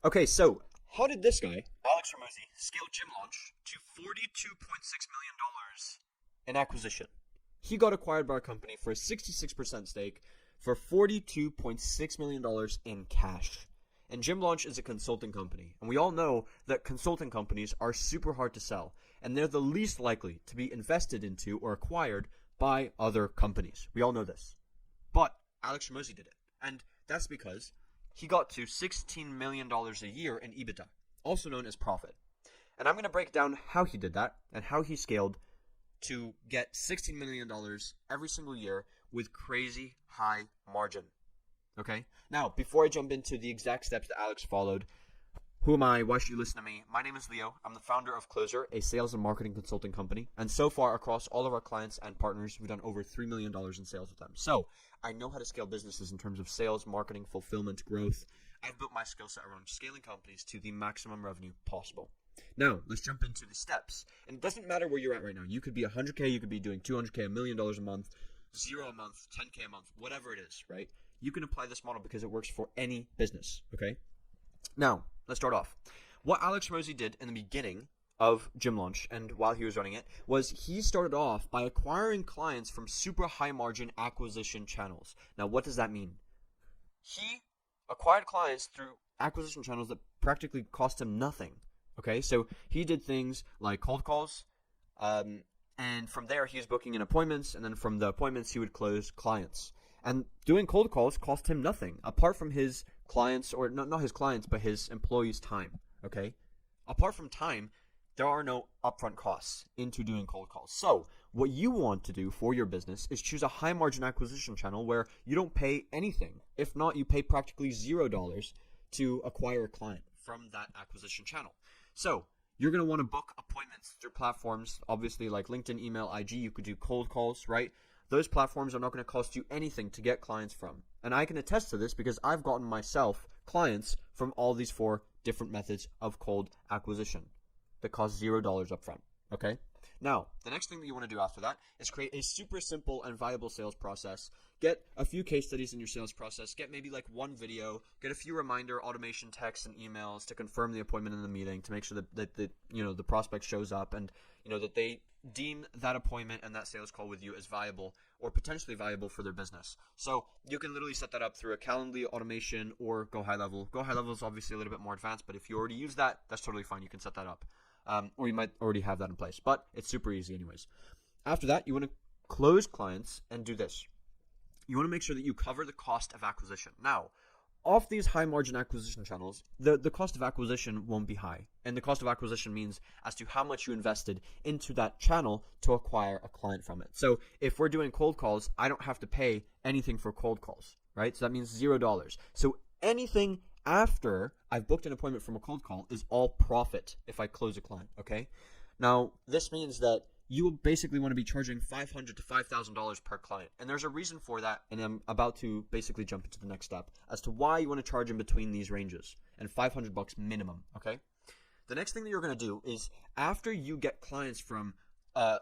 Okay, so how did this guy, Alex Hormozi, scale Gym Launch to $42.6 million in acquisition? He got acquired by our company for a 66% stake for $42.6 million in cash. And Gym Launch is a consulting company, and we all know that consulting companies are super hard to sell, and they're the least likely to be invested into or acquired by other companies. We all know this. But Alex Hormozi did it, and that's because he got to $16 million a year in EBITDA, also known as profit. And I'm going to break down how he did that and how he scaled to get $16 million every single year with crazy high margin. Okay? Now, before I jump into the exact steps that Alex followed, who am I? Why should you listen to me? My name is Leo. I'm the founder of Closer, a sales and marketing consulting company. And so far, across all of our clients and partners, we've done over $3 million in sales with them. So I know how to scale businesses in terms of sales, marketing, fulfillment, growth. I've built my skill set around scaling companies to the maximum revenue possible. Now, let's jump into the steps. And it doesn't matter where you're at right now. You could be 100K, you could be doing 200K, $1 million a month, 0 a month, 10K a month, whatever it is, right? You can apply this model because it works for any business, okay? Now, let's start off. What Alex Hormozi did in the beginning of Gym Launch and while he was running it was he started off by acquiring clients from super high margin acquisition channels. Now, what does that mean? He acquired clients through acquisition channels that practically cost him nothing. Okay, so he did things like cold calls, and from there he was booking in appointments, and then from the appointments he would close clients. And doing cold calls cost him nothing, apart from his clients, or not his clients, but his employees' time, okay? Apart from time, there are no upfront costs into doing cold calls. So what you want to do for your business is choose a high margin acquisition channel where you don't pay anything. If not, you pay practically $0 to acquire a client from that acquisition channel. So you're going to want to book appointments through platforms, obviously like LinkedIn, email, IG. You could do cold calls, right? Those platforms are not going to cost you anything to get clients from. And I can attest to this because I've gotten myself clients from all these 4 different methods of cold acquisition that cost $0 upfront, okay? Now, the next thing that you want to do after that is create a super simple and viable sales process. Get a few case studies in your sales process. Get maybe like 1 video. Get a few reminder automation texts and emails to confirm the appointment in the meeting to make sure that the prospect shows up and that they deem that appointment and that sales call with you as viable or potentially viable for their business. So you can literally set that up through a Calendly automation or GoHighLevel. GoHighLevel is obviously a little bit more advanced, but if you already use that, that's totally fine. You can set that up. Or you might already have that in place, but it's super easy anyways. After that, you want to close clients and do this. You want to make sure that you cover the cost of acquisition. Now, off these high margin acquisition channels, the cost of acquisition won't be high. And the cost of acquisition means as to how much you invested into that channel to acquire a client from it. So if we're doing cold calls, I don't have to pay anything for cold calls, right? So that means $0. So anything after I've booked an appointment from a cold call is all profit if I close a client, okay? Now, this means that you will basically want to be charging $500 to $5,000 per client. And there's a reason for that, and I'm about to basically jump into the next step as to why you want to charge in between these ranges, and $500 minimum, okay? The next thing that you're going to do is after you get clients from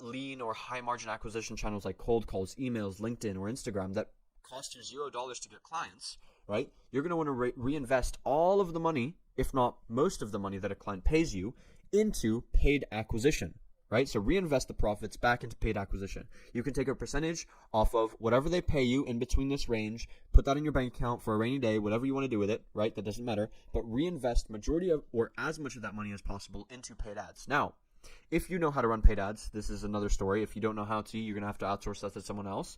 lean or high margin acquisition channels like cold calls, emails, LinkedIn, or Instagram that cost you $0 to get clients, right? You're going to want to reinvest all of the money, if not most of the money that a client pays you, into paid acquisition, right? So reinvest the profits back into paid acquisition. You can take a percentage off of whatever they pay you in between this range, put that in your bank account for a rainy day, whatever you want to do with it, right? That doesn't matter, but reinvest majority of or as much of that money as possible into paid ads. Now, if you know how to run paid ads, this is another story. If you don't know how to, you're going to have to outsource that to someone else,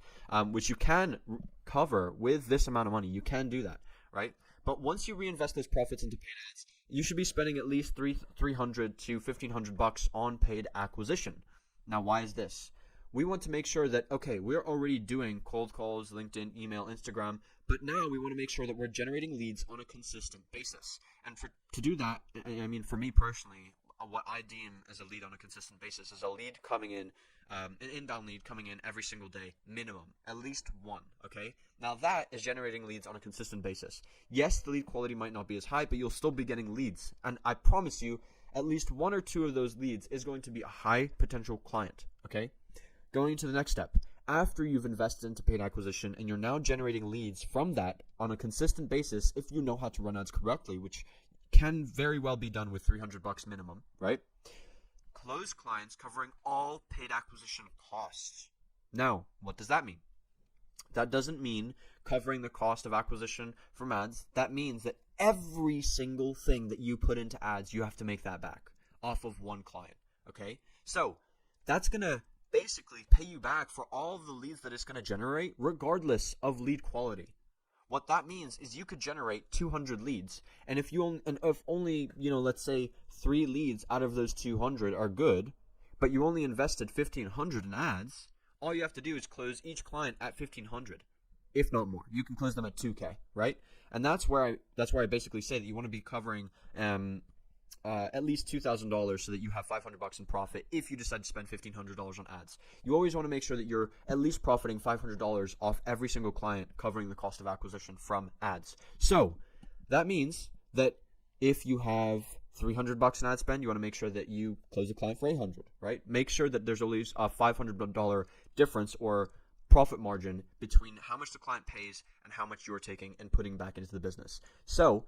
which you can cover with this amount of money. You can do that, right? But once you reinvest those profits into paid ads, you should be spending at least $300 to $1,500 on paid acquisition. Now, why is this? We want to make sure that, okay, we're already doing cold calls, LinkedIn, email, Instagram, but now we want to make sure that we're generating leads on a consistent basis. And to do that, I mean, for me personally, what I deem as a lead on a consistent basis is a lead coming in, an inbound lead coming in every single day, minimum, at least 1, okay? Now that is generating leads on a consistent basis. Yes, the lead quality might not be as high, but you'll still be getting leads. And I promise you, at least 1 or 2 of those leads is going to be a high potential client, okay? Going to the next step. After you've invested into paid acquisition and you're now generating leads from that on a consistent basis, if you know how to run ads correctly, which can very well be done with $300 minimum, right? Close clients covering all paid acquisition costs. Now, what does that mean? That doesn't mean covering the cost of acquisition from ads. That means that every single thing that you put into ads, you have to make that back off of one client, okay? So that's going to basically pay you back for all of the leads that it's going to generate, regardless of lead quality. What that means is you could generate 200 leads, and if only, let's say 3 leads out of those 200 are good, but you only invested 1,500 in ads, all you have to do is close each client at 1,500, if not more. You can close them at 2K, right? And that's where I basically say that you want to be covering at least $2,000 so that you have $500 in profit if you decide to spend $1,500 on ads. You always want to make sure that you're at least profiting $500 off every single client, covering the cost of acquisition from ads. So that means that if you have $300 in ad spend, you want to make sure that you close a client for $800, right? Make sure that there's always a $500 difference or profit margin between how much the client pays and how much you're taking and putting back into the business. So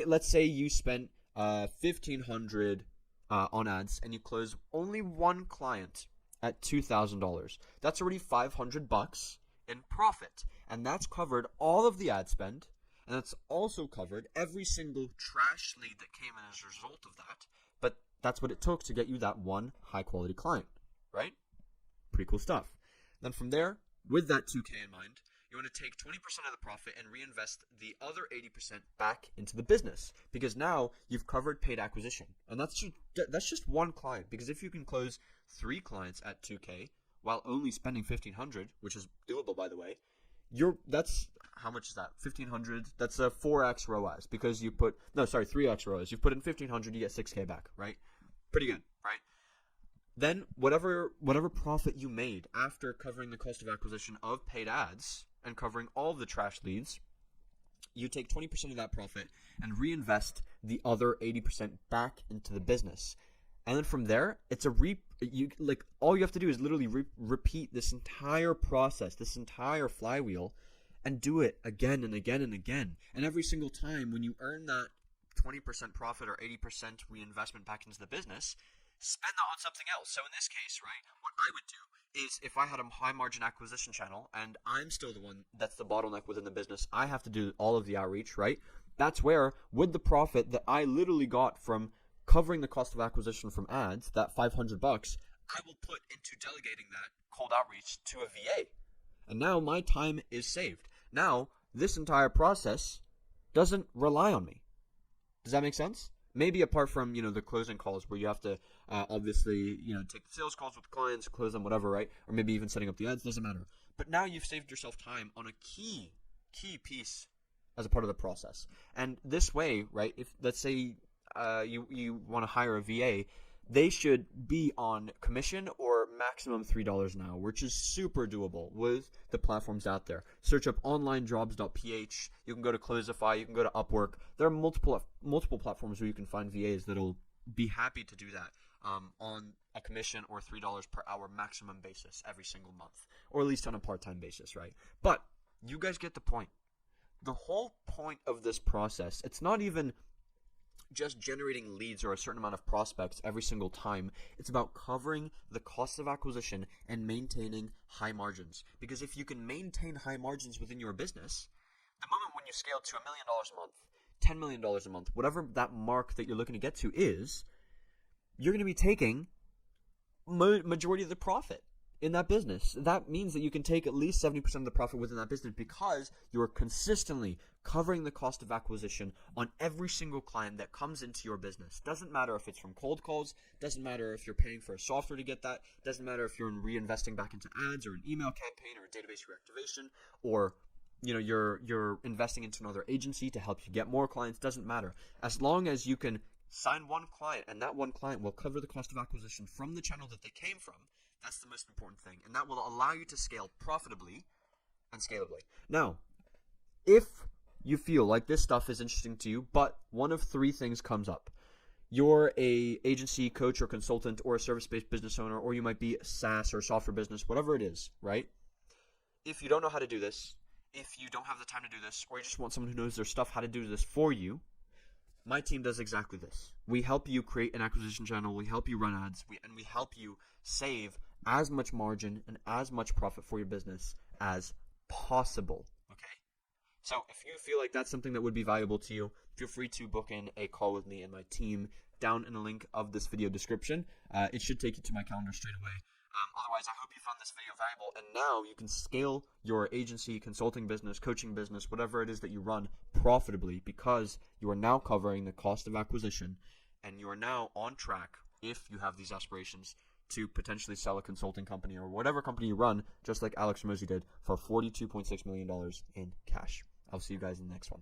let's say you spent $1,500 on ads and you close only one client at $2,000. That's already $500 in profit, and that's covered all of the ad spend, and that's also covered every single trash lead that came in as a result of that. But that's what it took to get you that one high quality client, right? Pretty cool stuff. Then from there, with that 2K in mind, you want to take 20% of the profit and reinvest the other 80% back into the business, because now you've covered paid acquisition. And that's just one client, because if you can close 3 clients at 2K while only spending $1,500, which is doable, by the way, that's how much is that? $1,500. That's a 4x ROAS, because 3x ROAS. You put in $1,500, you get 6K back, right? Pretty good, right? Then whatever profit you made after covering the cost of acquisition of paid ads and covering all of the trash leads, you take 20% of that profit and reinvest the other 80% back into the business. And then from there, it's all you have to do is literally repeat this entire process, this entire flywheel, and do it again and again and again. And every single time when you earn that 20% profit or 80% reinvestment back into the business, spend that on something else. So in this case, right, what I would do is, if I had a high margin acquisition channel and I'm still the one that's the bottleneck within the business, I have to do all of the outreach, right? That's where, with the profit that I literally got from covering the cost of acquisition from ads, that $500, I will put into delegating that cold outreach to a VA. And now my time is saved. Now, this entire process doesn't rely on me. Does that make sense? Maybe apart from, the closing calls where you have to obviously, take the sales calls with clients, close them, whatever, right? Or maybe even setting up the ads, doesn't matter. But now you've saved yourself time on a key piece as a part of the process. And this way, right, if let's say you want to hire a VA, they should be on commission or maximum $3 an hour, which is super doable with the platforms out there. Search up onlinejobs.ph. You can go to Closify. You can go to Upwork. There are multiple platforms where you can find VAs that'll be happy to do that on a commission or $3 per hour maximum basis every single month, or at least on a part-time basis, right? But you guys get the point. The whole point of this process, it's not even just generating leads or a certain amount of prospects every single time. It's about covering the cost of acquisition and maintaining high margins. Because if you can maintain high margins within your business, the moment when you scale to $1 million a month, $10 million a month, whatever that mark that you're looking to get to is, you're going to be taking majority of the profit in that business. That means that you can take at least 70% of the profit within that business, because you're consistently covering the cost of acquisition on every single client that comes into your business. Doesn't matter if it's from cold calls, doesn't matter if you're paying for a software to get that, doesn't matter if you're reinvesting back into ads or an email campaign or a database reactivation, or you're investing into another agency to help you get more clients. Doesn't matter. As long as you can sign one client and that one client will cover the cost of acquisition from the channel that they came from, that's the most important thing. And that will allow you to scale profitably and scalably. Now, if you feel like this stuff is interesting to you, but one of 3 things comes up. You're a agency, coach, or consultant, or a service-based business owner, or you might be a SaaS or software business, whatever it is, right? If you don't know how to do this, if you don't have the time to do this, or you just want someone who knows their stuff how to do this for you, my team does exactly this. We help you create an acquisition channel. We help you run ads. And we help you save as much margin and as much profit for your business as possible. Okay. So if you feel like that's something that would be valuable to you, feel free to book in a call with me and my team down in the link of this video description. It should take you to my calendar straight away. Otherwise, I hope you found this video valuable, and now you can scale your agency, consulting business, coaching business, whatever it is that you run profitably, because you are now covering the cost of acquisition, and you are now on track, if you have these aspirations, to potentially sell a consulting company or whatever company you run, just like Alex Hormozi did, for $42.6 million in cash. I'll see you guys in the next one.